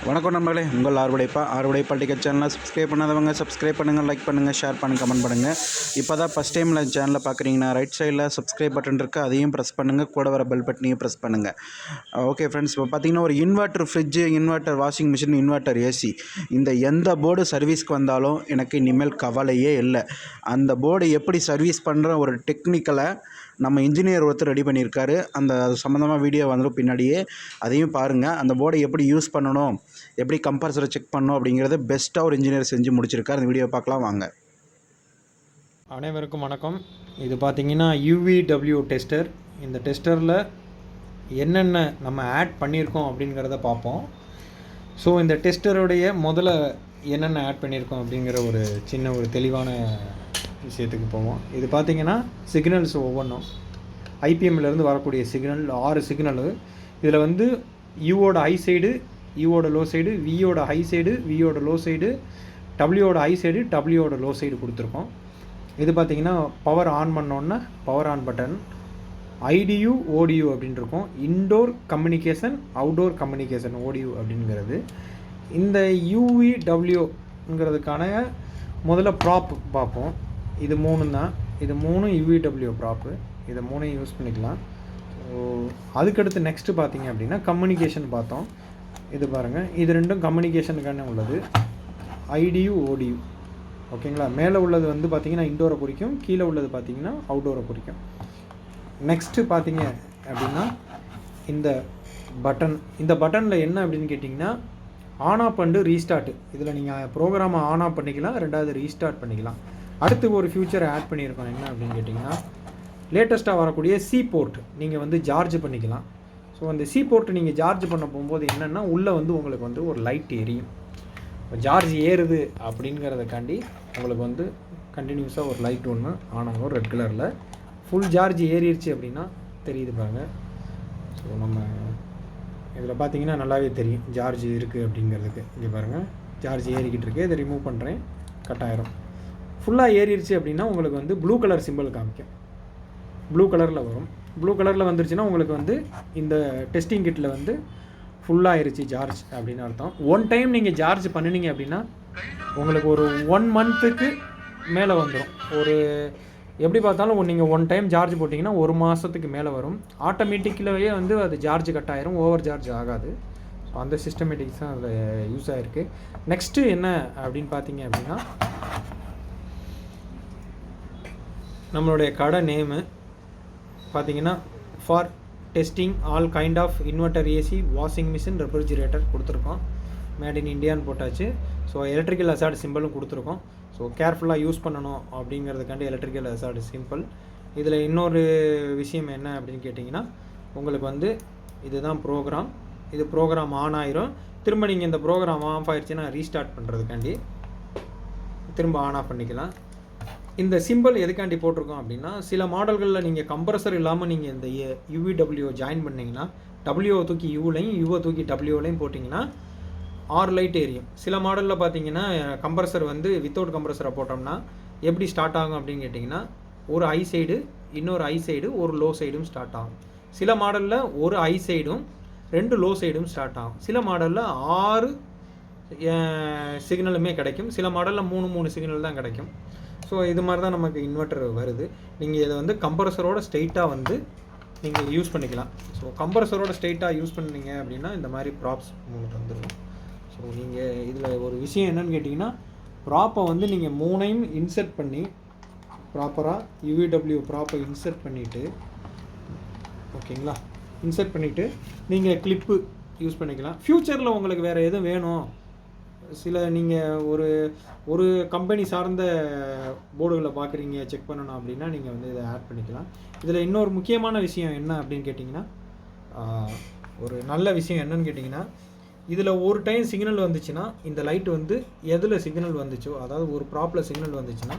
வணக்கம் நண்பர்களே, உங்கள் ஆறுபடைப்பா டிக்கெட் சேனலை சப்ஸ்கிரைப் பண்ணாதவங்க சப்ஸ்கிரைப் பண்ணுங்கள், லைக் பண்ணுங்கள், ஷேர் பண்ணுங்கள், கமெண்ட் பண்ணுங்கள். இப்போ தான் ஃபஸ்ட் டைமில் சேனலை பார்க்குறீங்கன்னா ரைட் சைடில் சப்ஸ்கிரைப் பட்டன் இருக்குது, அதையும் ப்ரெஸ் பண்ணுங்கள். கூட வர பெல் பட்டனையும் ப்ரெஸ் பண்ணுங்கள். ஓகே ஃப்ரெண்ட்ஸ், இப்போ பார்த்தீங்கன்னா ஒரு inverter fridge, inverter washing machine, inverter AC, இந்த எந்த போர்டு சர்வீஸ்க்கு வந்தாலும் எனக்கு இனிமேல் கவலையே இல்லை. அந்த போர்டு எப்படி சர்வீஸ் பண்ணுற ஒரு டெக்னிக்கலை நம்ம இன்ஜினியர் ஒருத்தர் ரெடி பண்ணியிருக்காரு. அது சம்மந்தமாக வீடியோ வந்துடும் பின்னாடியே, அதையும் பாருங்கள். அந்த போர்டை எப்படி யூஸ் பண்ணணும், எப்படி கம்ப்ரஸரை செக் பண்ணணும் அப்படிங்கிறத பெஸ்ட்டாக ஒரு இன்ஜினியர் செஞ்சு முடிச்சிருக்காரு. அந்த வீடியோ பார்க்கலாம் வாங்க. அனைவருக்கும் வணக்கம். இது பார்த்திங்கன்னா UVW டெஸ்டர். இந்த டெஸ்டரில் என்னென்ன நம்ம ஆட் பண்ணியிருக்கோம் அப்படிங்கிறத பார்ப்போம். ஸோ இந்த டெஸ்டருடைய முதல்ல என்னென்ன ஆட் பண்ணியிருக்கோம் அப்படிங்கிற ஒரு சின்ன ஒரு தெளிவான விஷயத்துக்கு போவோம். இது பார்த்திங்கன்னா சிக்னல்ஸ் ஒவ்வொன்றும் ஐபிஎம்லேருந்து வரக்கூடிய சிக்னல் 6 சிக்னலு. இதில் வந்து யூவோட ஹை சைடு, யூவோட லோ சைடு, வியோட ஹை சைடு, வியோட லோ சைடு, டபிள்யூவோட ஹை சைடு, டபிள்யூவோட லோ சைடு கொடுத்துருக்கோம். இது பார்த்திங்கன்னா பவர் ஆன் பண்ணோன்னா power on button, IDU ODU அப்படின்னு இருக்கும். Indoor communication, outdoor communication ODU அப்படிங்கிறது. இந்த UVWங்கிறதுக்கான முதல்ல ப்ராப் பார்ப்போம். இது 3 தான். இது 3 UVW ப்ராப்பு. இதை 3 யூஸ் பண்ணிக்கலாம். அதுக்கடுத்து நெக்ஸ்ட்டு பார்த்திங்க அப்படின்னா கம்யூனிகேஷன் பார்த்தோம். இது பாருங்கள், இது ரெண்டும் கம்யூனிகேஷனுக்கான உள்ளது, ஐடியு ஓடியு. ஓகேங்களா. மேலே உள்ளது வந்து பார்த்திங்கன்னா இன்டோரை குறிக்கும், கீழே உள்ளது பார்த்திங்கன்னா அவுட்டோரை குறிக்கும். நெக்ஸ்ட்டு பார்த்திங்க அப்படின்னா இந்த பட்டன். இந்த பட்டனில் என்ன அப்படின்னு கேட்டிங்கன்னா ஆன் ஆஃப் அண்டு ரீஸ்டார்ட். இதில் நீங்கள் ப்ரோக்ராமை ஆன் ஆஃப் பண்ணிக்கலாம், ரெண்டாவது ரீஸ்டார்ட் பண்ணிக்கலாம். அடுத்து ஒரு ஃபியூச்சரை ஆட் பண்ணியிருக்கோம். என்ன அப்படின்னு கேட்டிங்கன்னா லேட்டஸ்ட்டாக வரக்கூடிய சி போர்ட் நீங்கள் வந்து சார்ஜ் பண்ணிக்கலாம். ஸோ அந்த சி போர்ட்டு நீங்கள் சார்ஜ் பண்ண போகும்போது என்னென்னா உள்ளே வந்து உங்களுக்கு வந்து ஒரு லைட் எரியும். சார்ஜ் ஏறுது அப்படிங்கிறதுக்காண்டி உங்களுக்கு வந்து கண்டினியூஸாக ஒரு லைட் ஒன்று ஆன் ஆகும் ரெட் கலரில். ஃபுல் சார்ஜ் ஏறிடுச்சு அப்படின்னா தெரியுது பாருங்கள். ஸோ நம்ம இதில் பார்த்தீங்கன்னா நல்லாவே தெரியும் சார்ஜ் இருக்குது அப்படிங்கிறதுக்கு. இங்கே பாருங்கள், சார்ஜ் ஏறிக்கிட்டு இருக்கு. இதை ரிமூவ் பண்ணுறேன், கட் ஆயிரும். ஃபுல்லாக ஏறிடுச்சு அப்படின்னா உங்களுக்கு வந்து ப்ளூ கலர் சிம்பிள் காமிக்கும், ப்ளூ கலரில் வரும். ப்ளூ கலரில் வந்துருச்சுன்னா உங்களுக்கு வந்து இந்த டெஸ்டிங் கிட்டில் வந்து ஃபுல்லாக ஆயிடுச்சு சார்ஜ் அப்படின்னு அர்த்தம். ஒன் டைம் நீங்கள் சார்ஜ் பண்ணினீங்க அப்படின்னா உங்களுக்கு ஒரு 1 மந்த்துக்கு மேலே வந்துடும். ஒரு எப்படி பார்த்தாலும் நீங்கள் ஒன் டைம் சார்ஜ் போட்டிங்கன்னா 1 மாதத்துக்கு மேலே வரும். ஆட்டோமேட்டிக்கிலேயே வந்து அது சார்ஜ் கட் ஆயிரும், ஓவர் சார்ஜ் ஆகாது. ஸோ அந்த சிஸ்டமேட்டிக்ஸ் தான் அதில் யூஸ் ஆகிருக்கு. நெக்ஸ்ட்டு என்ன அப்படின்னு பார்த்தீங்க அப்படின்னா நம்மளுடைய கடை நேமு பார்த்தீங்கன்னா for testing all kind of inverter AC, washing machine, refrigerator கொடுத்துருக்கோம். மேட் இன் இந்தியான்னு போட்டாச்சு. ஸோ எலக்ட்ரிக்கல் ஹசார்ட் சிம்பிளும் கொடுத்துருக்கோம். ஸோ கேர்ஃபுல்லாக யூஸ் பண்ணணும் அப்படிங்கிறதுக்காண்டி எலக்ட்ரிக்கல் ஹசார்ட் சிம்பிள். இதில் இன்னொரு விஷயம் என்ன அப்படின்னு கேட்டிங்கன்னா உங்களுக்கு வந்து இதுதான் ப்ரோக்ராம். இது ப்ரோக்ராம் ஆன் ஆயிரும். திரும்ப நீங்கள் இந்த ப்ரோக்ராம் ஆஃப் ஆயிடுச்சுன்னா ரீஸ்டார்ட் பண்ணுறதுக்காண்டி திரும்ப ஆன் ஆஃப் பண்ணிக்கலாம். இந்த சிம்பிள் எதுக்காண்டி போட்டிருக்கோம் அப்படின்னா சில மாடல்களில் நீங்கள் கம்ப்ரஸர் இல்லாமல் நீங்கள் இந்த UVW ஜாயின் பண்ணிங்கன்னா டபிள்யூவை தூக்கி யூலையும் யூவை தூக்கி டபிள்யூலையும் போட்டிங்கன்னா 6 லைட் எரியும். சில மாடலில் பார்த்தீங்கன்னா கம்ப்ரஸர் வந்து வித்தவுட் கம்ப்ரஸரை போட்டோம்னா எப்படி ஸ்டார்ட் ஆகும் அப்படின்னு கேட்டிங்கன்னா ஒரு ஹை சைடு, இன்னொரு ஹை சைடு, ஒரு லோ சைடும் ஸ்டார்ட் ஆகும். சில மாடலில் ஒரு ஹை சைடும் 2 லோ சைடும் ஸ்டார்ட் ஆகும். சில மாடலில் 6 சிக்னலுமே கிடைக்கும். சில மாடலில் 3 சிக்னல் தான் கிடைக்கும். ஸோ இது மாதிரி தான் நமக்கு இன்வெர்ட்டர் வருது. நீங்கள் இதை வந்து கம்ப்ரஸரோட ஸ்ட்ரெயிட்டாக வந்து நீங்கள் யூஸ் பண்ணிக்கலாம். ஸோ கம்ப்ரஸரோட ஸ்ட்ரெயிட்டாக யூஸ் பண்ணீங்க அப்படின்னா இந்த மாதிரி ப்ராப்ஸ் உங்களுக்கு வந்துடும். ஸோ நீங்கள் இதில் ஒரு விஷயம் என்னென்னு கேட்டிங்கன்னா ப்ராப்பை வந்து நீங்கள் 3ஐயும் இன்சர்ட் பண்ணி ப்ராப்பராக UVW ப்ராப்பை இன்சர்ட் பண்ணிவிட்டு, ஓகேங்களா, இன்சர்ட் பண்ணிவிட்டு நீங்கள் கிளிப்பு யூஸ் பண்ணிக்கலாம். ஃப்யூச்சரில் உங்களுக்கு வேறு எதுவும் வேணும், சில நீங்கள் ஒரு கம்பெனி சார்ந்த போர்டுகளை பார்க்குறீங்க, செக் பண்ணணும் அப்படின்னா நீங்கள் வந்து இதை ஆட் பண்ணிக்கலாம். இதில் இன்னொரு முக்கியமான விஷயம் என்ன அப்படின்னு கேட்டிங்கன்னா ஒரு நல்ல விஷயம் என்னன்னு கேட்டிங்கன்னா இதில் ஒரு டைம் சிக்னல் வந்துச்சுன்னா இந்த லைட் வந்து எதில் சிக்னல் வந்துச்சோ, அதாவது ஒரு ப்ராப்பில் சிக்னல் வந்துச்சுன்னா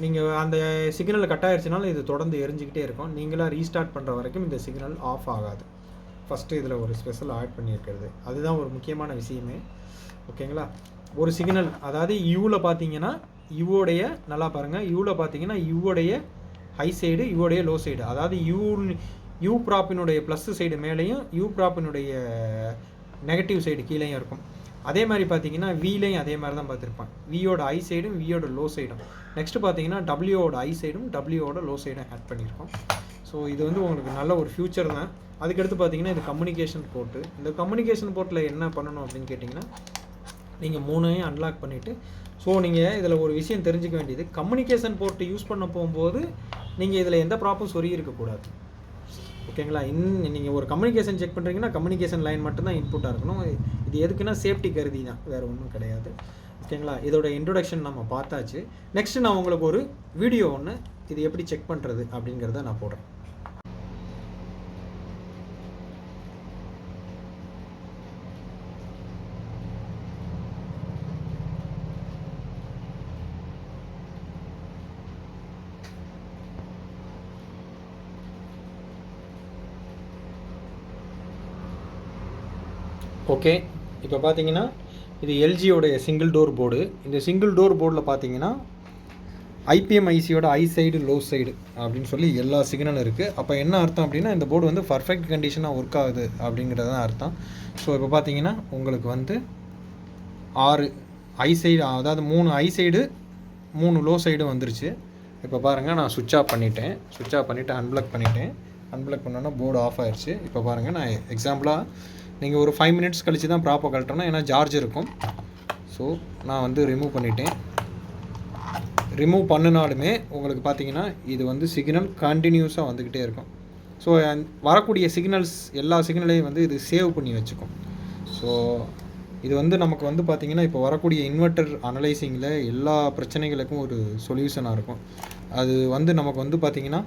நீங்கள் அந்த சிக்னல் கட் ஆகிடுச்சுனாலும் இது தொடர்ந்து எரிஞ்சிக்கிட்டே இருக்கும். நீங்களாக ரீஸ்டார்ட் பண்ணுற வரைக்கும் இந்த சிக்னல் ஆஃப் ஆகாது. ஃபஸ்ட்டு இதில் ஒரு ஸ்பெஷல் ஆட் பண்ணியிருக்கிறது அதுதான் ஒரு முக்கியமான விஷயமே. ஓகேங்களா. ஒரு சிக்னல் அதாவது யூவில் பார்த்தீங்கன்னா யூவோடைய, நல்லா பாருங்கள், யூவில் பார்த்தீங்கன்னா யூவோடைய ஹை சைடு, யூவோடைய லோ சைடு, அதாவது யூ ப்ராப்பினுடைய ப்ளஸ் சைடு மேலேயும் யூ ப்ராப்பினுடைய நெகட்டிவ் சைடு கீழேயும் இருக்கும். அதே மாதிரி பார்த்தீங்கன்னா விலையும் அதே மாதிரி தான் பார்த்துருப்பான். வியோட ஐ சைடும் வியோட லோ சைடும். நெக்ஸ்ட்டு பார்த்தீங்கன்னா டபிள்யூவோட ஐ சைடும் டபிள்யூவோட லோ சைடும் ஆட் பண்ணியிருக்கோம். ஸோ இது வந்து உங்களுக்கு நல்ல ஒரு ஃபியூச்சர் தான். அதுக்கடுத்து பார்த்தீங்கன்னா இது கம்யூனிகேஷன் போர்ட்டு. இந்த கம்யூனிகேஷன் போர்ட்டில் என்ன பண்ணணும் அப்படின்னு கேட்டிங்கன்னா, நீங்கள் 3ஐயும் அன்லாக் பண்ணிவிட்டு, ஸோ நீங்கள் இதில் ஒரு விஷயம் தெரிஞ்சுக்க வேண்டியது, கம்யூனிகேஷன் போர்ட்டு யூஸ் பண்ண போகும்போது நீங்கள் இதில் எந்த ப்ராப்பும் சொறி இருக்கக்கூடாது. ஓகேங்களா? நீங்கள் ஒரு கம்யூனிகேஷன் செக் பண்ணுறீங்கன்னா கம்யூனிகேஷன் லைன் மட்டும்தான் இன்புட்டாக இருக்கணும். இது எதுக்குன்னா சேஃப்டி கருதி தான், வேறு ஒன்றும் கிடையாது. ஓகேங்களா? இதோட இன்ட்ரொடக்ஷன் நம்ம பார்த்தாச்சு. நெக்ஸ்ட்டு நான் உங்களுக்கு ஒரு வீடியோ ஒன்று இது எப்படி செக் பண்ணுறது அப்படிங்கிறத நான் போடுறேன். ஓகே, இப்போ பார்த்தீங்கன்னா இது எல்ஜியோடைய சிங்கிள் டோர் போர்டு. இந்த சிங்கிள் டோர் போர்டில் பார்த்தீங்கன்னா ஐபிஎம் ஐசியோட ஐ சைடு லோ சைடு அப்படின்னு சொல்லி எல்லா சிக்னலும் இருக்குது. அப்போ என்ன அர்த்தம் அப்படின்னா, இந்த போர்டு வந்து பர்ஃபெக்ட் கண்டிஷனாக ஒர்க் ஆகுது அப்படிங்கிறது தான் அர்த்தம். ஸோ இப்போ பார்த்தீங்கன்னா உங்களுக்கு வந்து 6 ஐ சைடு, அதாவது 3 ஐ சைடு 3 லோ சைடு வந்துருச்சு. இப்போ பாருங்கள், நான் சுவிட்ச் ஆஃப் பண்ணிவிட்டு அன்பிளக் பண்ணிட்டேன். அன்பிளக் பண்ணோன்னா போர்டு ஆஃப் ஆயிடுச்சு. இப்போ பாருங்கள், நான் எக்ஸாம்பிளாக நீங்கள் ஒரு 5 மினிட்ஸ் கழித்து தான் ப்ராப்பர் கழட்டணும், ஏன்னா சார்ஜ் இருக்கும். ஸோ நான் வந்து ரிமூவ் பண்ணிட்டேன். ரிமூவ் பண்ணினாலுமே உங்களுக்கு பார்த்தீங்கன்னா இது வந்து சிக்னல் கண்டினியூஸாக வந்துக்கிட்டே இருக்கும். ஸோ வரக்கூடிய சிக்னல்ஸ் எல்லா சிக்னலையும் வந்து இது சேவ் பண்ணி வச்சுக்கும். ஸோ இது வந்து நமக்கு வந்து பார்த்திங்கன்னா இப்போ வரக்கூடிய இன்வெர்ட்டர் அனலைசிங்கில் எல்லா பிரச்சனைகளுக்கும் ஒரு சொல்யூஷனாக இருக்கும். அது வந்து நமக்கு வந்து பார்த்திங்கன்னா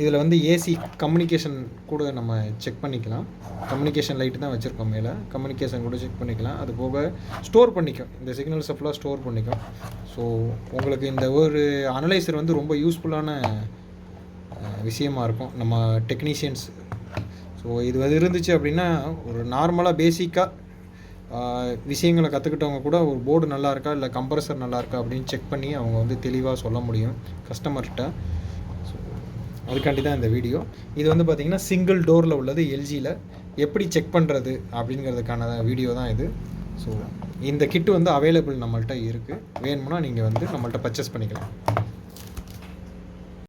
இதில் வந்து ஏசி கம்யூனிகேஷன் கூட நம்ம செக் பண்ணிக்கலாம். கம்யூனிகேஷன் லைட்டு தான் வச்சுருக்கோம் மேலே, கம்யூனிகேஷன் கூட செக் பண்ணிக்கலாம். அது போக ஸ்டோர் பண்ணிக்கும், இந்த சிக்னல்ஸை ஃபுல்லாக ஸ்டோர் பண்ணிக்கும். ஸோ உங்களுக்கு இந்த ஒரு அனலைசர் வந்து ரொம்ப யூஸ்ஃபுல்லான விஷயமாக இருக்கும் நம்ம டெக்னீஷியன்ஸ். ஸோ இது வந்து இருந்துச்சு அப்படின்னா ஒரு நார்மலாக பேசிக்காக விஷயங்களை கற்றுக்கிட்டவங்க கூட ஒரு போர்டு நல்லா இருக்கா இல்லை கம்ப்ரஸர் நல்லா இருக்கா அப்படின்னு செக் பண்ணி அவங்க வந்து தெளிவாக சொல்ல முடியும் கஸ்டமர்கிட்ட. ஸோ அதுக்காண்டி தான் இந்த வீடியோ. இது வந்து பார்த்திங்கன்னா சிங்கிள் டோரில் உள்ளது எல்ஜியில் எப்படி செக் பண்ணுறது அப்படிங்கிறதுக்கான வீடியோ தான் இது. ஸோ இந்த கிட்டு வந்து அவைலபிள் நம்மள்கிட்ட இருக்குது. வேணும்னா நீங்கள் வந்து நம்மள்கிட்ட பர்ச்சேஸ் பண்ணிக்கலாம்.